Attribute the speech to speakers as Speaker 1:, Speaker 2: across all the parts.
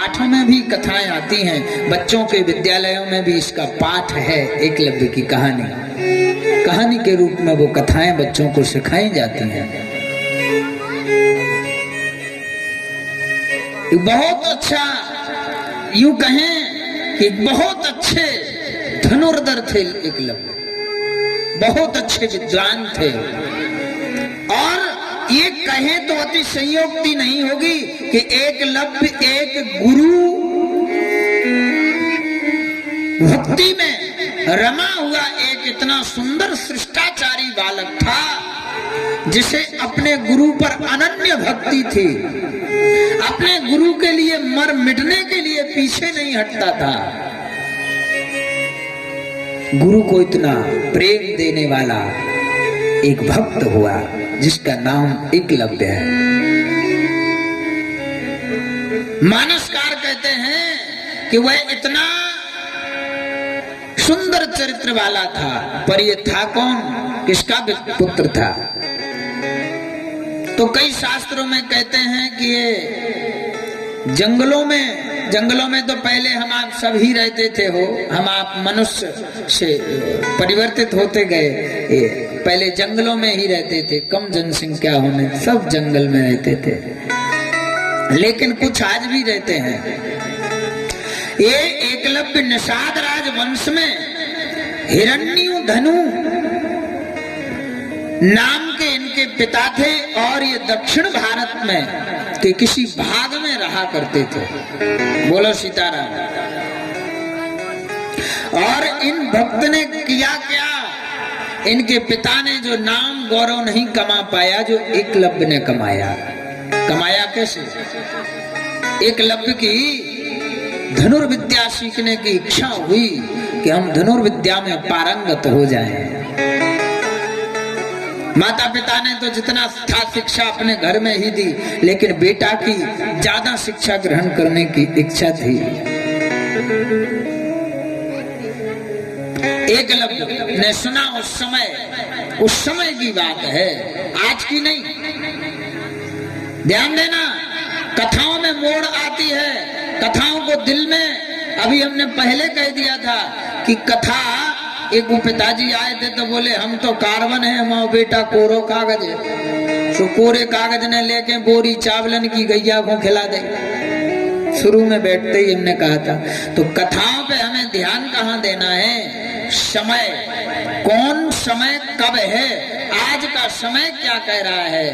Speaker 1: पाठों में भी कथाएं आती हैं, बच्चों के विद्यालयों में भी इसका पाठ है। एकलव्य की कहानी के रूप में वो कथाएं बच्चों को सिखाई जाती हैं। बहुत अच्छा, यूं कहें कि बहुत अच्छे धनुर्धर थे एकलव्य, बहुत अच्छे विद्वान थे। और ये कहें तो अति संयोक्ति नहीं होगी कि एकलव्य एक गुरु भक्ति में रमा हुआ एक इतना सुंदर शिष्टाचारी बालक था जिसे अपने गुरु पर अनन्य भक्ति थी, अपने गुरु के लिए मर मिटने के लिए पीछे नहीं हटता था। गुरु को इतना प्रेम देने वाला एक भक्त हुआ जिसका नाम एकलव्य है। मानसकार कहते हैं कि वह इतना सुंदर चरित्र वाला था, पर यह था कौन, किसका पुत्र था? तो कई शास्त्रों में कहते हैं कि ये जंगलों में तो पहले हम आप सब ही रहते थे, हम आप मनुष्य से परिवर्तित होते गए। पहले जंगलों में ही रहते थे, कम जनसंख्या होने सब जंगल में रहते थे, लेकिन कुछ आज भी रहते हैं। ये एकलव्य निषाद राजवंश में हिरण्यु धनु नाम के इनके पिता थे और ये दक्षिण भारत में के किसी भाग में रहा करते थे। बोलो सीताराम। और इन भक्त ने किया क्या, इनके पिता ने जो नाम गौरव नहीं कमा पाया जो एकलव्य ने कमाया। कमाया कैसे? एकलव्य की धनुर्विद्या सीखने की इच्छा हुई कि हम धनुर्विद्या में पारंगत हो जाएं। माता पिता ने तो जितना था शिक्षा अपने घर में ही दी, लेकिन बेटा की ज्यादा शिक्षा ग्रहण करने की इच्छा थी। एकलव्य ने सुना उस समय की बात है, आज की नहीं। ध्यान देना, कथाओं में मोड़ आती है, कथाओं को दिल में, अभी हमने पहले कह दिया था कि कथा, एक वो पिताजी आए थे तो बोले हम तो कार्बन है, हमारा बेटा कोरो कागज है। तो कोरे कागज ने लेके बोरी चावलन की गैया को खिला दे। शुरू में बैठते ही हमने कहा था। तो कथाओं पे हमें ध्यान कहाँ देना है? समय, कौन समय कब है, आज का समय क्या कह रहा है,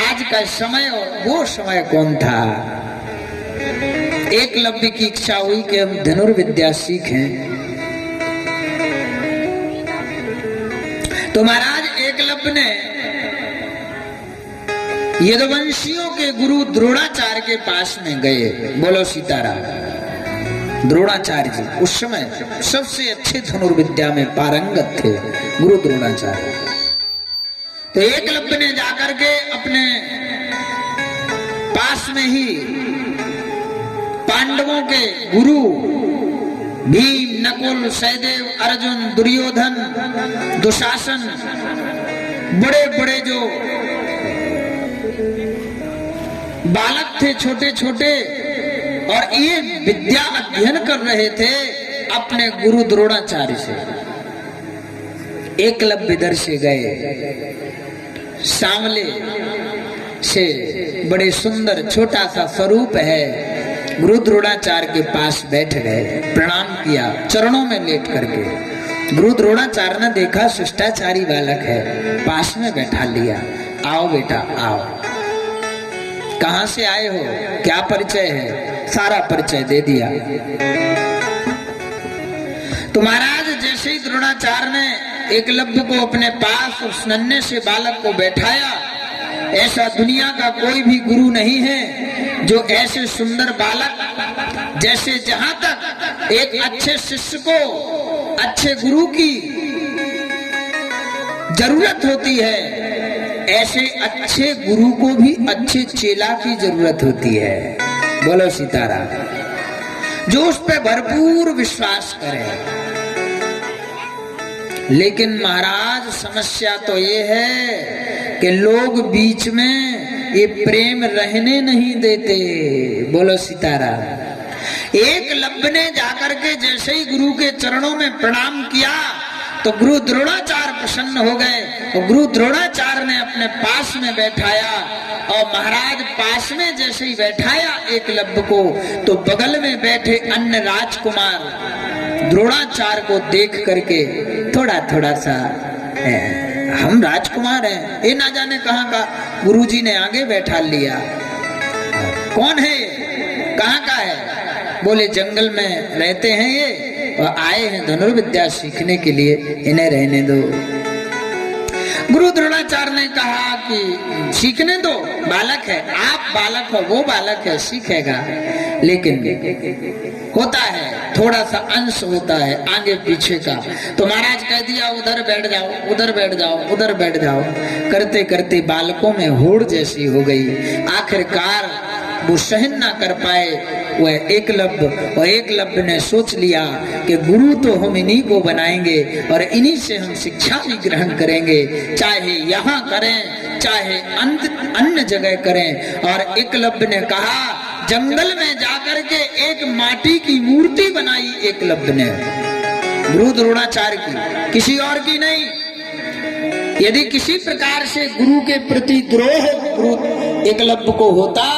Speaker 1: आज का समय और वो समय कौन था। एकलव्य की इच्छा हुई कि हम धनुर्विद्या सीखें। तो महाराज एकलव्य ने यदुवंशियों के गुरु द्रोणाचार्य के पास में गए। बोलो सीताराम। द्रोणाचार्य जी उस समय सबसे अच्छे धनुर्विद्या में पारंगत थे, गुरु द्रोणाचार्य। तो एकलव्य ने जाकर के अपने पास में ही पांडवों के गुरु भीम, नकुल, सहदेव, अर्जुन, दुर्योधन, दुशासन, बड़े बड़े जो बालक थे छोटे छोटे, और ये विद्या अध्ययन कर रहे थे अपने गुरु द्रोणाचार्य से। एकलव्य इधर से गए, सामले से बड़े सुंदर छोटा सा स्वरूप है, गुरु द्रोणाचार्य के पास बैठ गए, प्रणाम किया चरणों में लेट करके। गुरु द्रोणाचार्य ने देखा शिष्टाचारी बालक है, पास में बैठा लिया। आओ बेटा आओ, कहां से आए हो, क्या परिचय है, सारा परिचय दे दिया। तो महाराज जैसे ही द्रोणाचार्य ने एकलव्य को अपने पास उस नन्हे से बालक को बैठाया, ऐसा दुनिया का कोई भी गुरु नहीं है जो ऐसे सुंदर बालक, जैसे जहां तक एक अच्छे शिष्य को अच्छे गुरु की जरूरत होती है, ऐसे अच्छे गुरु को भी अच्छे चेला की जरूरत होती है। बोलो सीताराम। जो उस पर भरपूर विश्वास करे। लेकिन महाराज समस्या तो ये है कि लोग बीच में ये प्रेम रहने नहीं देते। बोलो सीताराम। एकलव्य ने जाकर के जैसे ही गुरु के चरणों में प्रणाम किया तो गुरु द्रोणाचार्य प्रसन्न हो गए और गुरु द्रोणाचार्य ने अपने पास में बैठाया और महाराज पास में जैसे ही बैठाया एकलव्य को तो बगल में बैठे अन्य राजकुमार द्रोणाचार्य को देख करके थोड़ा थोड़ा सा हम राजकुमार हैं, ये ना जाने कहाँ का गुरुजी ने आगे बैठा लिया। कौन है ये, कहाँ का है? बोले जंगल में रहते हैं ये और आए हैं धनुर्विद्या सीखने के लिए, इन्हें रहने दो। गुरु द्रोणाचार्य ने कहा कि सीखने दो, बालक है, आप बालक हो, वो बालक है, सीखेगा। लेकिन होता है थोड़ा सा अंश होता है आगे पीछे का, तो महाराज कह दिया उधर बैठ जाओ, उधर बैठ जाओ, उधर बैठ जाओ। करते करते बालकों में होड़ जैसी हो गई। आखिरकार वो सहन ना कर पाए वह एकलव्य ने सोच लिया कि गुरु तो हम इन्हीं को बनाएंगे और इन्हीं से हम शिक्षा भी ग्रहण करेंगे, चाहे यहाँ करें चाहे अन्य जगह करें। और एकलव्य ने कहा, जंगल में जाकर के एक माटी की मूर्ति बनाई एकलव्य ने, गुरु द्रोणाचार्य की, किसी और की नहीं। यदि किसी प्रकार से गुरु के प्रति द्रोह गुरु एकलव्य को होता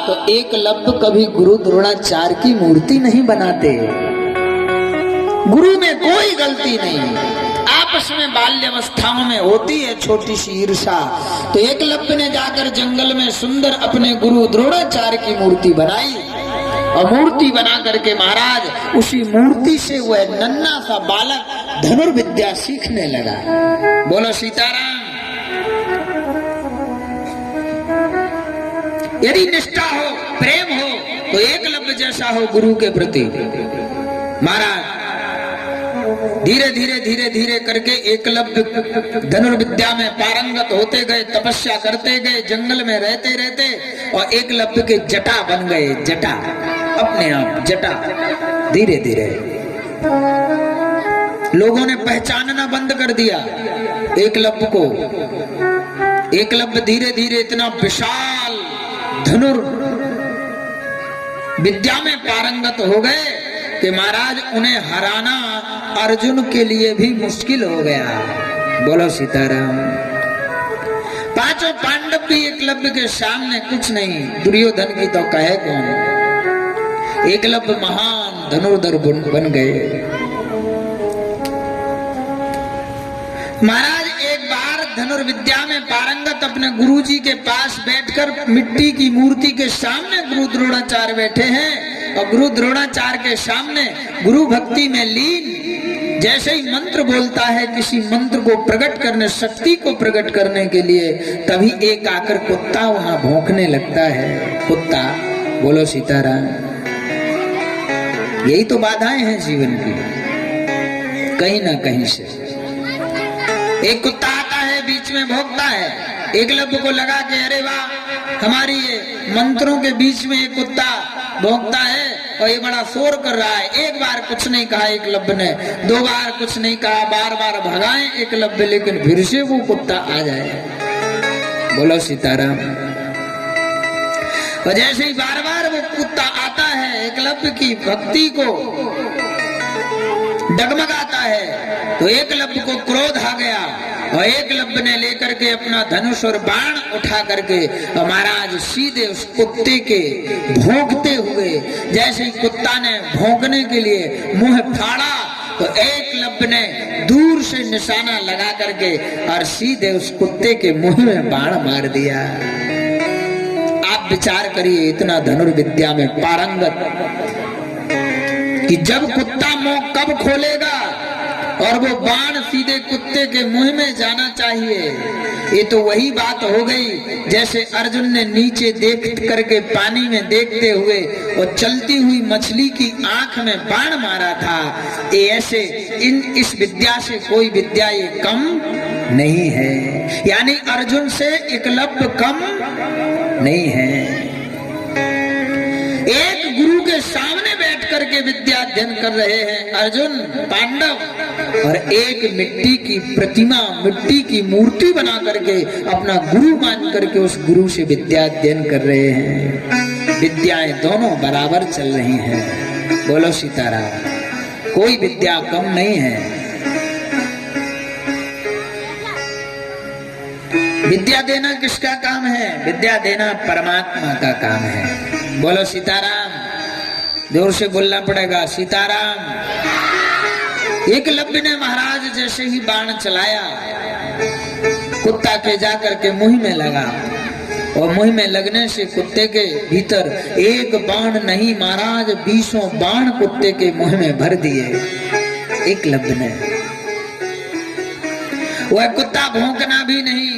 Speaker 1: तो एकलव्य कभी गुरु द्रोणाचार्य की मूर्ति नहीं बनाते। गुरु में कोई गलती नहीं, आपस में बाल्यावस्थाओं में होती है छोटी सी ईर्षा। तो एकलव्य ने जाकर जंगल में सुंदर अपने गुरु द्रोणाचार्य की मूर्ति बनाई और मूर्ति बना करके महाराज उसी मूर्ति से वह नन्हा सा बालक धनुर्विद्या सीखने लगा। बोलो सीताराम। यदि निष्ठा हो, प्रेम हो तो एकलव्य जैसा हो गुरु के प्रति। महाराज धीरे धीरे धीरे धीरे करके एकलव्य धनुर्विद्या में पारंगत होते गए, तपस्या करते गए, जंगल में रहते रहते और एकलव्य के जटा बन गए। जटा अपने आप जटा, धीरे धीरे लोगों ने पहचानना बंद कर दिया एकलव्य को। एकलव्य धीरे धीरे इतना विशाल धनुर विद्या में पारंगत हो गए कि महाराज उन्हें हराना अर्जुन के लिए भी मुश्किल हो गया। बोलो सीताराम। पांचों पांडव भी एकलव्य के सामने कुछ नहीं, दुर्योधन की तो कहे कौन। एकलव्य महान धनुर्धर बन गए। महाराज एक बार धनुर्विद्या में पारंगत अपने गुरुजी के पास बैठकर मिट्टी की मूर्ति के सामने गुरु द्रोणाचार्य बैठे हैं और गुरु द्रोणाचार्य के सामने गुरु भक्ति में लीन जैसे ही मंत्र बोलता है किसी मंत्र को प्रकट करने, शक्ति को प्रकट करने के लिए, तभी एक आकर कुत्ता वहां भौंकने लगता है। कुत्ता, बोलो सीताराम। यही तो बाधाएं हैं जीवन की, कहीं ना कहीं से। एक कुत्ता आता है, बीच में भौंकता है। एकलव्य को लगा के अरे वाह, हमारी ये मंत्रों के बीच में एक कुत्ता भौंकता है और ये बड़ा शोर कर रहा है। एक बार कुछ नहीं कहा एकलव्य ने, दो बार कुछ नहीं कहा, बार बार भगाए एकलव्य, लेकिन फिर से वो कुत्ता आ जाए। बोलो सीताराम। और जैसे ही बार बार वो कुत्ता आता है, एकलव्य की भक्ति को डगमगाता है, तो एकलव्य को क्रोध आ गया और एकलव्य ने लेकर के अपना धनुष और बाण उठा करके महाराज सीधे उस कुत्ते के भौंकते हुए, जैसे ही कुत्ता ने भौंकने के लिए मुंह फाड़ा तो एकलव्य ने दूर से निशाना लगा करके और सीधे उस कुत्ते के मुंह में बाण मार दिया। आप विचार करिए, इतना धनुर्विद्या में पारंगत कि जब कुत्ता मुंह कब खोलेगा और वो बाण सीधे कुत्ते के मुंह में जाना चाहिए। ये तो वही बात हो गई जैसे अर्जुन ने नीचे देख करके पानी में देखते हुए और चलती हुई मछली की आंख में बाण मारा था। ये ऐसे इस विद्या से कोई विद्या ये कम नहीं है, यानी अर्जुन से एकलव्य कम नहीं है। एक गुरु के सामने बैठ करके विद्या अध्ययन कर रहे हैं अर्जुन पांडव, और एक मिट्टी की प्रतिमा, मिट्टी की मूर्ति बना करके अपना गुरु मान करके उस गुरु से विद्या अध्ययन कर रहे हैं। विद्याएं दोनों बराबर चल रही हैं। बोलो सीताराम। कोई विद्या कम नहीं है। विद्या देना किसका काम है? विद्या देना परमात्मा का काम है। बोलो सीताराम। जोर से बोलना पड़ेगा सीताराम। एकलव्य ने महाराज जैसे ही बाण चलाया, कुत्ता के जाकर के मुंह में लगा, और मुंह में लगने से कुत्ते के भीतर एक बाण नहीं महाराज 20 बाण कुत्ते के मुंह में भर दिए एकलव्य ने। वह कुत्ता भौंकना भी नहीं,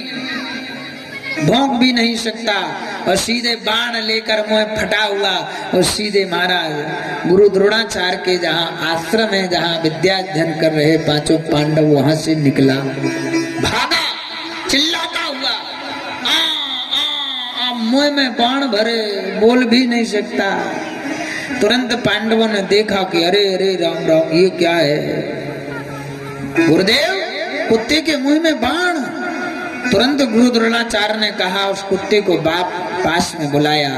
Speaker 1: भौंक भी नहीं सकता, और सीधे बाण लेकर मुंह फटा हुआ और सीधे महाराज गुरु द्रोणाचार्य के जहां आश्रम है, जहां विद्या अध्ययन कर रहे पांचों पांडव, वहां से निकला, भागा चिल्लाता हुआ, मुंह में बाण भरे, बोल भी नहीं सकता। तुरंत पांडवों ने देखा कि अरे अरे राम राम, ये क्या है? गुरुदेव, कुत्ते के मुंह में बाण। तुरंत गुरु द्रोणाचार्य ने कहा, उस कुत्ते को बाप पास में बुलाया,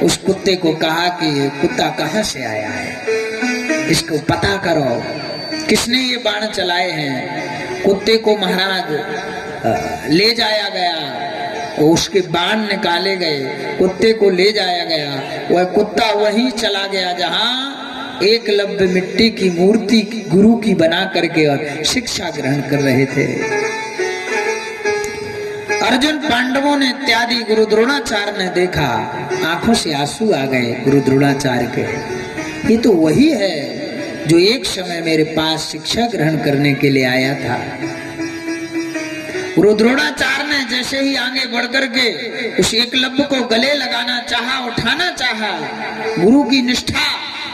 Speaker 1: उस कुत्ते को कहा कि कुत्ता कहाँ से आया है, इसको पता करो, किसने ये बाण चलाए हैं। कुत्ते को महाराज ले जाया गया, उसके बाण निकाले गए, कुत्ते को ले जाया गया। वह कुत्ता वहीं चला गया जहां एकलव्य मिट्टी की मूर्ति गुरु की बना करके और शिक्षा ग्रहण कर रहे थे। अर्जुन पांडवों ने इत्यादि गुरु द्रोणाचार्य ने देखा, आंखों से आंसू आ गए गुरु द्रोणाचार्य के। ये तो वही है जो एक समय मेरे पास शिक्षा ग्रहण करने के लिए आया था। गुरु द्रोणाचार्य ने जैसे ही आगे बढ़ करके उस एकलव्य को गले लगाना चाहा, उठाना चाहा, गुरु की निष्ठा,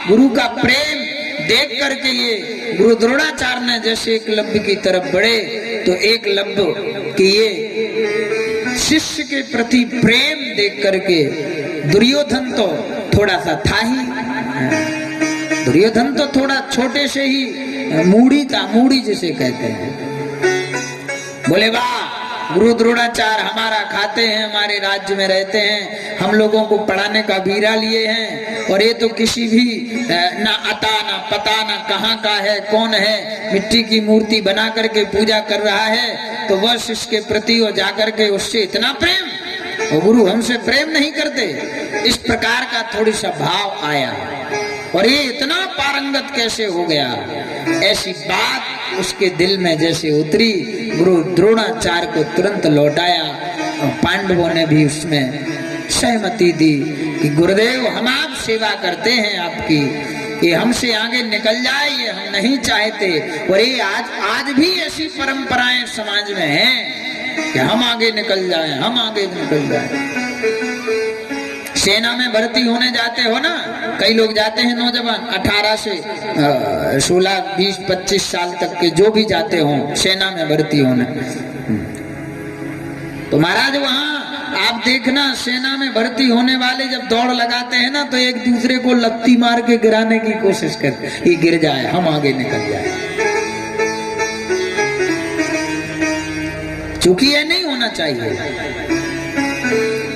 Speaker 1: गुरु का प्रेम देख करके ये गुरु द्रोणाचार्य ने जैसे एकलव्य की तरफ बढ़े, तो एकलव्य के ये शिष्य के प्रति प्रेम देख करके दुर्योधन तो थोड़ा सा था ही, दुर्योधन तो थोड़ा छोटे से ही मूढ़ी था, मूढ़ी जिसे कहते हैं। बोले वाह, गुरु द्रोणाचार्य हमारा खाते हैं, हमारे राज्य में रहते हैं, हम लोगों को पढ़ाने का बीरा लिए हैं, और ये तो किसी भी ना अता ना पता ना कहाँ का है, कौन है, मिट्टी की मूर्ति बना करके पूजा कर रहा है, तो वह शिष्य के प्रति वो जाकर के उससे इतना प्रेम, और गुरु हमसे प्रेम नहीं करते, इस प्रकार का थोड़ी सा भाव आया। और ये इतना पारंगत कैसे हो गया, ऐसी बात उसके दिल में जैसे उतरी, गुरु द्रोणाचार्य को तुरंत लौटाया। और पांडवों ने भी उसमें सहमति दी कि गुरुदेव हम आप सेवा करते हैं आपकी, ये हमसे आगे निकल जाए ये हम नहीं चाहते। और ये आज भी ऐसी परंपराएं समाज में हैं कि हम आगे निकल जाएं, हम आगे निकल जाएं। सेना में भर्ती होने जाते हो ना, कई लोग जाते हैं नौजवान 18 से 16, 20, 25 साल तक के जो भी जाते हो सेना में भर्ती होने, तो महाराज वहां आप देखना सेना में भर्ती होने वाले जब दौड़ लगाते हैं ना, तो एक दूसरे को लत्ती मार के गिराने की कोशिश करते, ये गिर जाए हम आगे निकल जाए। क्योंकि ये नहीं होना चाहिए।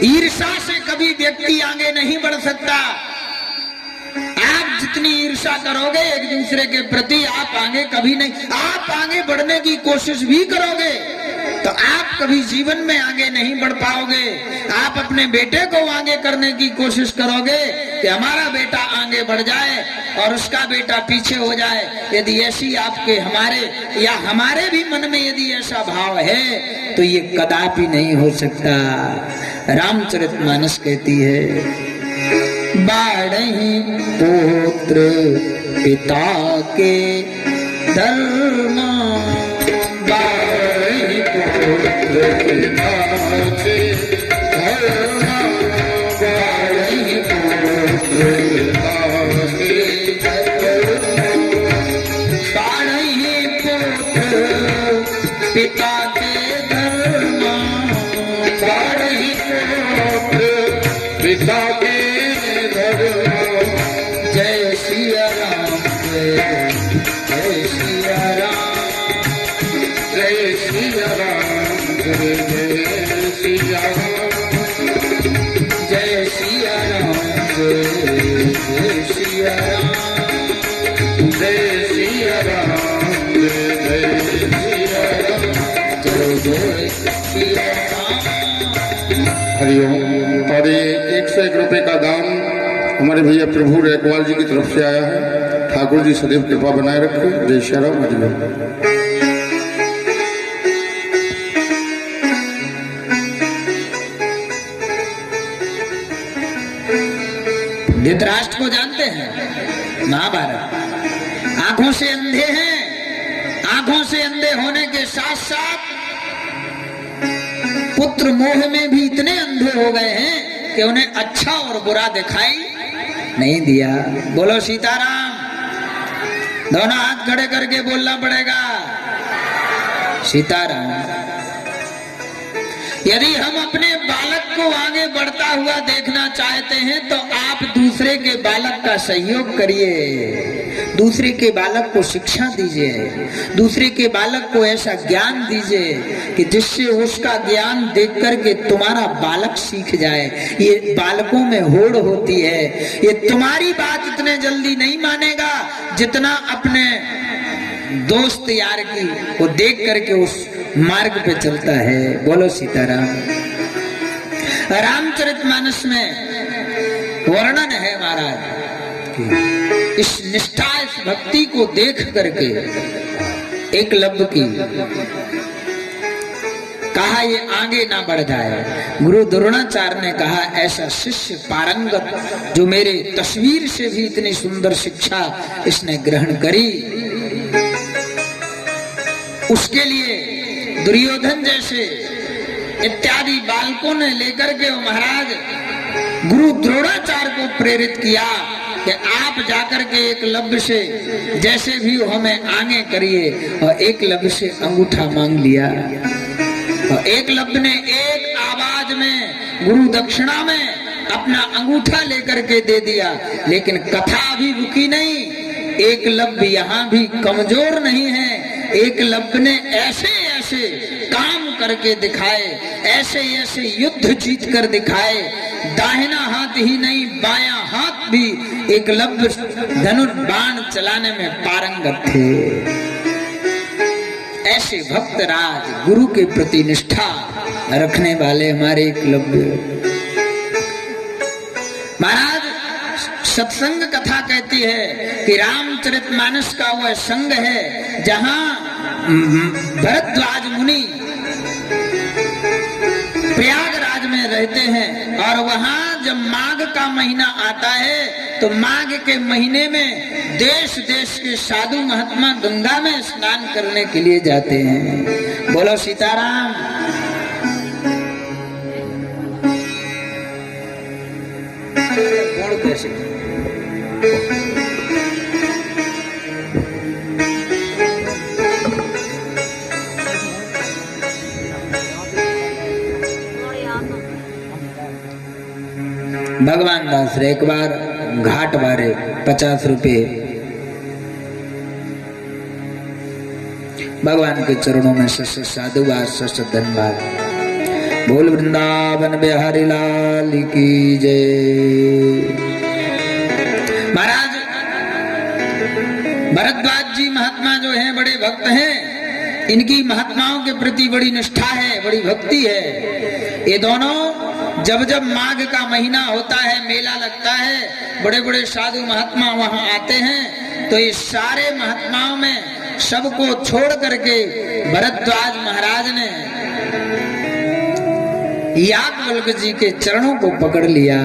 Speaker 1: ईर्ष्या से कभी व्यक्ति आगे नहीं बढ़ सकता। आप जितनी ईर्ष्या करोगे एक दूसरे के प्रति, आप आगे कभी नहीं, आप आगे बढ़ने की कोशिश भी करोगे तो आप कभी जीवन में आगे नहीं बढ़ पाओगे। आप अपने बेटे को आगे करने की कोशिश करोगे कि हमारा बेटा आगे बढ़ जाए और उसका बेटा पीछे हो जाए। यदि ऐसी आपके हमारे या हमारे भी मन में यदि ऐसा भाव है तो ये कदापि नहीं हो सकता। रामचरितमानस कहती है, बाढ़हि पुत्र पिता के धर्म, बाढ़हि पुत्र पिता के धर्म, बाढ़हि पुत्र पिता के धर्म, बाढ़हि पुत्र पिता के धर्म, बाढ़हि पुत्र पिता के धर्म। जय सिया राम, जय सिया राम, जय सिया राम, जय सिया राम, जय सिया राम, जय सिया राम।
Speaker 2: रुपए का दान हमारे भैया प्रभु रैकवाल जी की तरफ से आया है। ठाकुर जी सदैव कृपा बनाए रखे। जय श्री राम।
Speaker 1: धृतराष्ट्र को जानते हैं, महाभारत। आंखों से अंधे हैं, आंखों से अंधे होने के साथ साथ पुत्र मोह में भी इतने अंधे हो गए हैं कि उन्हें अच्छा और बुरा दिखाई नहीं दिया। बोलो सीताराम। दोनों हाथ खड़े करके बोलना पड़ेगा सीताराम। यदि हम अपने बालक को आगे बढ़ता हुआ देखना चाहते हैं तो आप दूसरे के बालक का सहयोग करिए, दूसरे के बालक को शिक्षा दीजिए, दूसरे के बालक को ऐसा ज्ञान दीजिए कि जिससे उसका ज्ञान देख करके तुम्हारा बालक सीख जाए। ये बालकों में होड़ होती है। ये तुम्हारी बात इतने जल्दी नहीं मानेगा जितना अपने दोस्त यार की वो देख करके उस मार्ग पे चलता है। बोलो सीताराम। रामचरितमानस में वर्णन है महाराज, इस निष्ठा, इस भक्ति को देख करके एकलव्य की कहा ये आगे ना बढ़ जाए। गुरु द्रोणाचार्य ने कहा ऐसा शिष्य पारंगत जो मेरे तस्वीर से भी इतनी सुंदर शिक्षा इसने ग्रहण करी, उसके लिए दुर्योधन जैसे इत्यादि बालकों ने लेकर के महाराज गुरु द्रोणाचार्य को प्रेरित किया कि आप जाकर के एकलव्य से जैसे भी हमें आगे करिए। और एकलव्य से अंगूठा मांग लिया और एकलव्य ने एक आवाज में गुरु दक्षिणा में अपना अंगूठा लेकर के दे दिया। लेकिन कथा अभी रुकी नहीं। एकलव्य यहाँ भी कमजोर नहीं है। एकलव्य ने ऐसे ऐसे काम करके दिखाए, ऐसे ऐसे युद्ध जीत कर दिखाए। दाहिना हाथ ही नहीं बायां हाथ भी एकलव्य धनुर्बाण चलाने में पारंगत थे। ऐसे भक्त राज गुरु के प्रति निष्ठा रखने वाले हमारे एकलव्य महाराज। सत्संग कथा कहती है कि रामचरितमानस का वह संग है जहां भरद्वाज मुनि प्रयागराज में रहते हैं। और वहां जब माघ का महीना आता है तो माघ के महीने में देश देश के साधु महात्मा गंगा में स्नान करने के लिए जाते हैं। बोलो सीताराम। भगवान दास रे एक बार घाट बारे 50 रुपए भगवान के चरणों में सस साधुवाद सस धन्यवाद। बोल वृंदावन बिहारी लाल की जय। महाराज भरद्वाज जी महात्मा जो हैं बड़े भक्त हैं। इनकी महात्माओं के प्रति बड़ी निष्ठा है, बड़ी भक्ति है। ये दोनों जब जब माघ का महीना होता है, मेला लगता है, बड़े बड़े साधु महात्मा वहां आते हैं, तो ये सारे महात्माओं में सबको छोड़ करके भरद्वाज महाराज ने याज्ञवल्क्य जी के चरणों को पकड़ लिया।